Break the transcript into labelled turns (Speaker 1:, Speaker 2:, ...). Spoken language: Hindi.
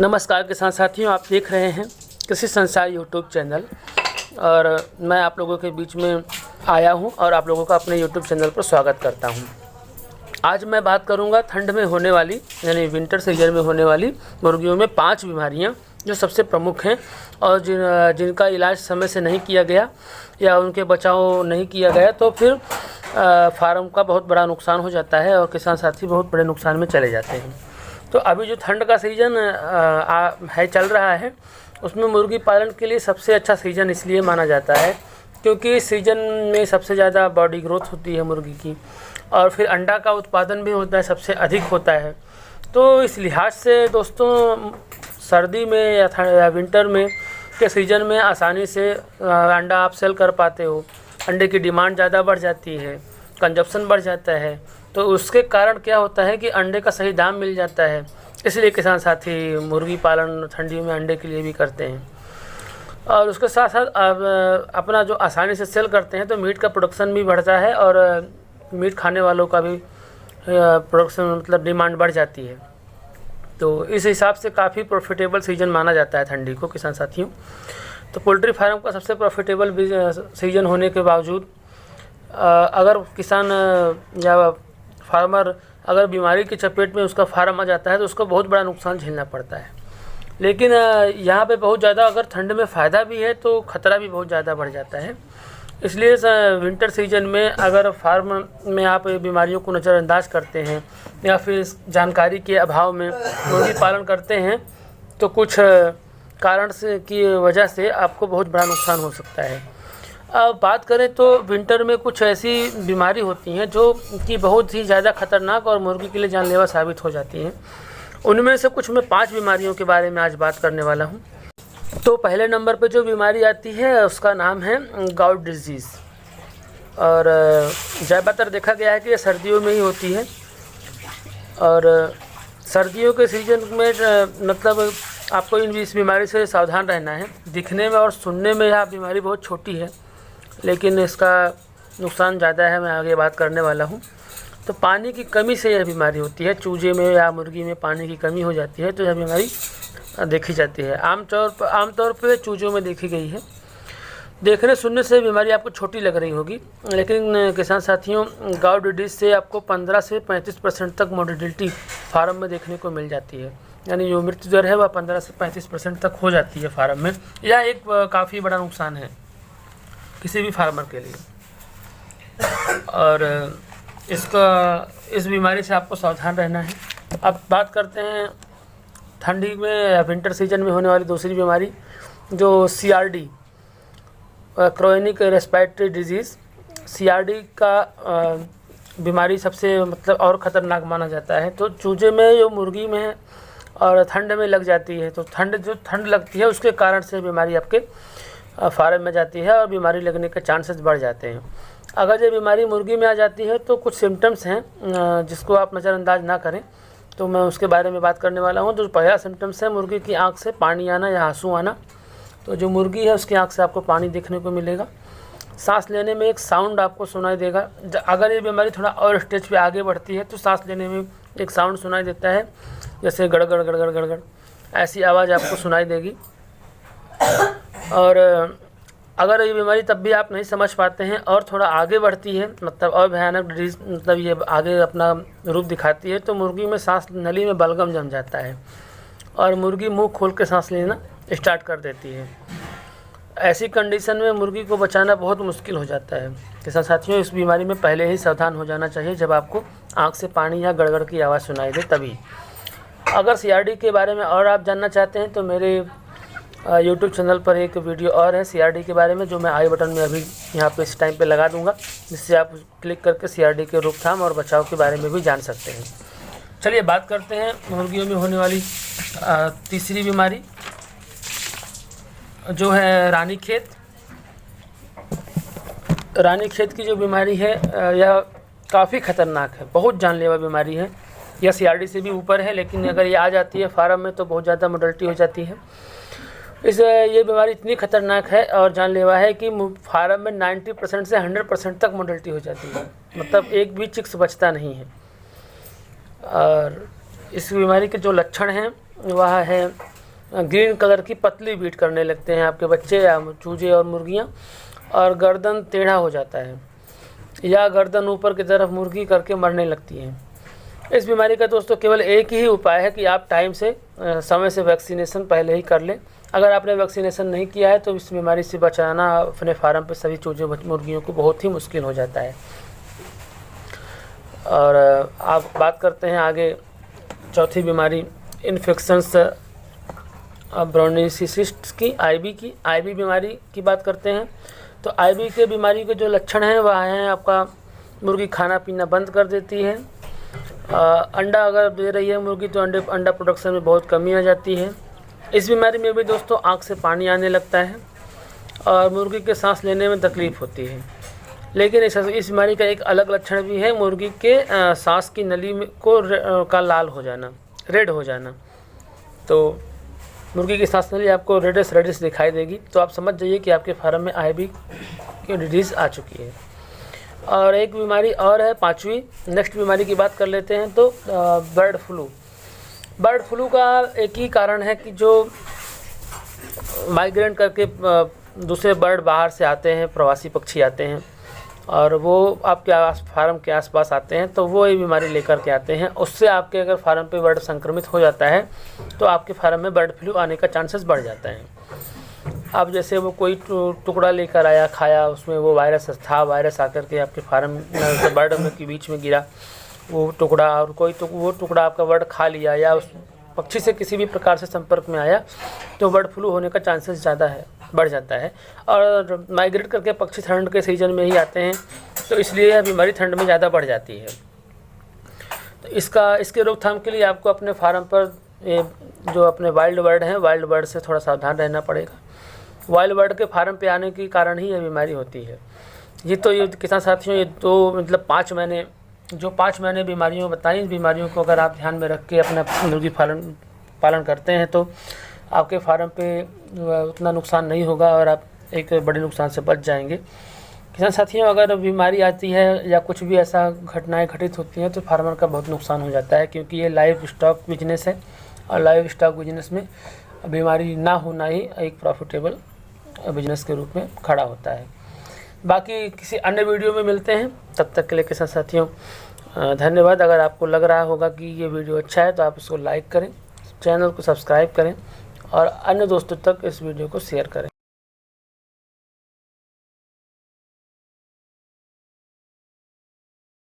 Speaker 1: नमस्कार किसान साथियों, आप देख रहे हैं कृषि संसार यूट्यूब चैनल और मैं आप लोगों के बीच में आया हूं और आप लोगों का अपने यूट्यूब चैनल पर स्वागत करता हूं। आज मैं बात करूंगा ठंड में होने वाली यानी विंटर सीजन में होने वाली मुर्गियों में 5 बीमारियां जो सबसे प्रमुख हैं और जिनका इलाज समय से नहीं किया गया या उनके बचाव नहीं किया गया तो फिर फार्म का बहुत बड़ा नुकसान हो जाता है और किसान साथी बहुत बड़े नुकसान में चले जाते हैं। तो अभी जो ठंड का सीज़न चल रहा है उसमें मुर्गी पालन के लिए सबसे अच्छा सीज़न इसलिए माना जाता है क्योंकि इस सीज़न में सबसे ज़्यादा बॉडी ग्रोथ होती है मुर्गी की और फिर अंडा का उत्पादन भी होता है, सबसे अधिक होता है। तो इस लिहाज से दोस्तों सर्दी में या विंटर में के सीज़न में आसानी से अंडा आप सेल कर पाते हो। अंडे की डिमांड ज़्यादा बढ़ जाती है, कंजप्शन बढ़ जाता है, तो उसके कारण क्या होता है कि अंडे का सही दाम मिल जाता है। इसलिए किसान साथी मुर्गी पालन ठंडियों में अंडे के लिए भी करते हैं और उसके साथ साथ अपना जो आसानी से सेल करते हैं तो मीट का प्रोडक्शन भी बढ़ता है और मीट खाने वालों का भी प्रोडक्शन मतलब डिमांड बढ़ जाती है। तो इस हिसाब से काफ़ी प्रॉफिटेबल सीज़न माना जाता है ठंडी को किसान साथियों। तो पोल्ट्री फार्म का सबसे प्रॉफिटेबल सीज़न होने के बावजूद अगर किसान या फार्मर अगर बीमारी की चपेट में उसका फार्म आ जाता है तो उसको बहुत बड़ा नुकसान झेलना पड़ता है। लेकिन यहाँ पे बहुत ज़्यादा अगर ठंड में फ़ायदा भी है तो ख़तरा भी बहुत ज़्यादा बढ़ जाता है। इसलिए विंटर सीजन में अगर फार्म में आप बीमारियों को नज़रअंदाज करते हैं या फिर जानकारी के अभाव में मुर्गी पालन करते हैं तो कुछ कारण से की वजह से आपको बहुत बड़ा नुकसान हो सकता है। अब बात करें तो विंटर में कुछ ऐसी बीमारी होती हैं जो कि बहुत ही ज़्यादा खतरनाक और मुर्गी के लिए जानलेवा साबित हो जाती हैं। उनमें से कुछ मैं 5 बीमारियों के बारे में आज बात करने वाला हूं। तो पहले नंबर पे जो बीमारी आती है उसका नाम है गाउट डिजीज़ और ज़्यादातर देखा गया है कि ये सर्दियों में ही होती है और सर्दियों के सीज़न में मतलब आपको इस बीमारी से सावधान रहना है। दिखने में और सुनने में यह बीमारी बहुत छोटी है लेकिन इसका नुकसान ज़्यादा है, मैं आगे बात करने वाला हूँ। तो पानी की कमी से यह बीमारी होती है। चूजे में या मुर्गी में पानी की कमी हो जाती है तो यह बीमारी देखी जाती है। आमतौर पे चूजों में देखी गई है। देखने सुनने से बीमारी आपको छोटी लग रही होगी लेकिन किसान साथियों गाउट डिजीज़ से आपको 15 से 35% तक मोर्टेलिटी फार्म में देखने को मिल जाती है। यानी जो मृत्यु दर है वह 15 से 35% तक हो जाती है फार्म में। यह एक काफ़ी बड़ा नुकसान है किसी भी फार्मर के लिए और इस बीमारी से आपको सावधान रहना है। अब बात करते हैं ठंडी में विंटर सीजन में होने वाली दूसरी बीमारी जो CRD chronic respiratory disease. CRD का बीमारी सबसे मतलब और ख़तरनाक माना जाता है। तो चूजे में जो मुर्गी में है और ठंड में लग जाती है तो ठंड लगती है उसके कारण से बीमारी आपके फार्म में जाती है और बीमारी लगने के चांसेस बढ़ जाते हैं। अगर ये बीमारी मुर्गी में आ जाती है तो कुछ सिम्टम्स हैं जिसको आप नज़रअंदाज ना करें, तो मैं उसके बारे में बात करने वाला हूँ। जो पहला सिम्टम्स है मुर्गी की आंख से पानी आना या आंसू आना। तो जो मुर्गी है उसकी आंख से आपको पानी देखने को मिलेगा। सांस लेने में एक साउंड आपको सुनाई देगा। अगर ये बीमारी थोड़ा और स्टेज पे आगे बढ़ती है तो सांस लेने में एक साउंड सुनाई देता है जैसे गड़गड़ गड़गड़ गड़गड़, ऐसी आवाज़ आपको सुनाई देगी। और अगर ये बीमारी तब भी आप नहीं समझ पाते हैं और थोड़ा आगे बढ़ती है मतलब और भयानक डिजीज मतलब ये आगे अपना रूप दिखाती है तो मुर्गी में सांस नली में बलगम जम जाता है और मुर्गी मुंह खोल के सांस लेना स्टार्ट कर देती है। ऐसी कंडीशन में मुर्गी को बचाना बहुत मुश्किल हो जाता है। किसान साथियों इस बीमारी में पहले ही सावधान हो जाना चाहिए जब आपको आँख से पानी या गड़गड़ की आवाज़ सुनाई दे तभी। अगर CRD के बारे में और आप जानना चाहते हैं तो मेरे YouTube चैनल पर एक वीडियो और है CRD के बारे में जो मैं आई बटन में अभी यहाँ पे इस टाइम पे लगा दूंगा, जिससे आप क्लिक करके CRD के रोकथाम और बचाव के बारे में भी जान सकते हैं। चलिए बात करते हैं मुर्गियों में होने वाली तीसरी बीमारी जो है रानीखेत। रानीखेत की जो बीमारी है यह काफ़ी ख़तरनाक है, बहुत जानलेवा बीमारी है। यह CRD से भी ऊपर है लेकिन अगर ये आ जाती है फार्म में तो बहुत ज़्यादा मोर्टेलिटी हो जाती है। ये बीमारी इतनी खतरनाक है और जानलेवा है कि फार्म में 90% से 100% तक मोर्टेलिटी हो जाती है, मतलब एक भी चिक्स बचता नहीं है। और इस बीमारी के जो लक्षण हैं वह है ग्रीन कलर की पतली बीट करने लगते हैं आपके बच्चे या चूजे और मुर्गियाँ, और गर्दन टेढ़ा हो जाता है या गर्दन ऊपर की तरफ मुर्गी करके मरने लगती है। इस बीमारी का दोस्तों केवल एक ही उपाय है कि आप टाइम से समय से वैक्सीनेशन पहले ही कर लें। अगर आपने वैक्सीनेशन नहीं किया है तो इस बीमारी से बचाना अपने फार्म पे सभी चूजे मुर्गियों को बहुत ही मुश्किल हो जाता है। और आप बात करते हैं आगे चौथी बीमारी इन्फेक्शंस ब्रोनिसिस्ट की, आईबी बीमारी की बात करते हैं। तो आईबी के बीमारी के जो लक्षण हैं वह हैं आपका मुर्गी खाना पीना बंद कर देती है, अंडा अगर दे रही है मुर्गी तो अंडा प्रोडक्शन में बहुत कमी आ जाती है। इस बीमारी में भी दोस्तों आँख से पानी आने लगता है और मुर्गी के सांस लेने में तकलीफ़ होती है। लेकिन इस बीमारी का एक अलग लक्षण भी है, मुर्गी के सांस की नली का लाल हो जाना, रेड हो जाना। तो मुर्गी की सांस नली आपको रेडिश दिखाई देगी, तो आप समझ जाइए कि आपके फार्म में आईबी की डिजीज़ आ चुकी है। और एक बीमारी और है पांचवी, नेक्स्ट बीमारी की बात कर लेते हैं। तो बर्ड फ्लू का एक ही कारण है कि जो माइग्रेट करके दूसरे बर्ड बाहर से आते हैं, प्रवासी पक्षी आते हैं और वो आपके फार्म के आसपास आते हैं, तो वो ये बीमारी लेकर के आते हैं। उससे आपके अगर फार्म पे बर्ड संक्रमित हो जाता है तो आपके फार्म में बर्ड फ्लू आने का चांसेस बढ़ जाता है। अब जैसे वो कोई टुकड़ा लेकर आया, खाया, उसमें वो वायरस था, वायरस आकर के आपके फार्म बर्ड के बीच में गिरा वो टुकड़ा, और वो टुकड़ा आपका बर्ड खा लिया या उस पक्षी से किसी भी प्रकार से संपर्क में आया तो बर्ड फ्लू होने का चांसेस बढ़ जाता है। और माइग्रेट करके पक्षी ठंड के सीज़न में ही आते हैं, तो इसलिए यह बीमारी ठंड में ज़्यादा बढ़ जाती है। तो इसके रोकथाम के लिए आपको अपने फार्म पर जो अपने वाइल्ड बर्ड से थोड़ा सावधान रहना पड़ेगा। वाइल्ड बर्ड के फार्म पे आने के कारण ही यह बीमारी होती है। ये किसान साथियों, ये तो मतलब 5 महीने बीमारियों बताई, इन बीमारियों को अगर आप ध्यान में रख के अपना मुर्गी पालन करते हैं तो आपके फार्म पे उतना नुकसान नहीं होगा और आप एक बड़े नुकसान से बच जाएंगे। किसान साथियों, अगर बीमारी आती है या कुछ भी ऐसा घटनाएं घटित होती हैं तो फार्मर का बहुत नुकसान हो जाता है, क्योंकि ये लाइव स्टॉक बिजनेस है और लाइव स्टॉक बिजनेस में बीमारी ना होना ही एक प्रॉफिटेबल बिजनेस के रूप में खड़ा होता है। बाकी किसी अन्य वीडियो में मिलते हैं, तब तक के लिए किसान साथियों धन्यवाद। अगर आपको लग रहा होगा कि ये वीडियो अच्छा है तो आप इसको लाइक करें, चैनल को सब्सक्राइब करें और अन्य दोस्तों तक इस वीडियो को शेयर करें।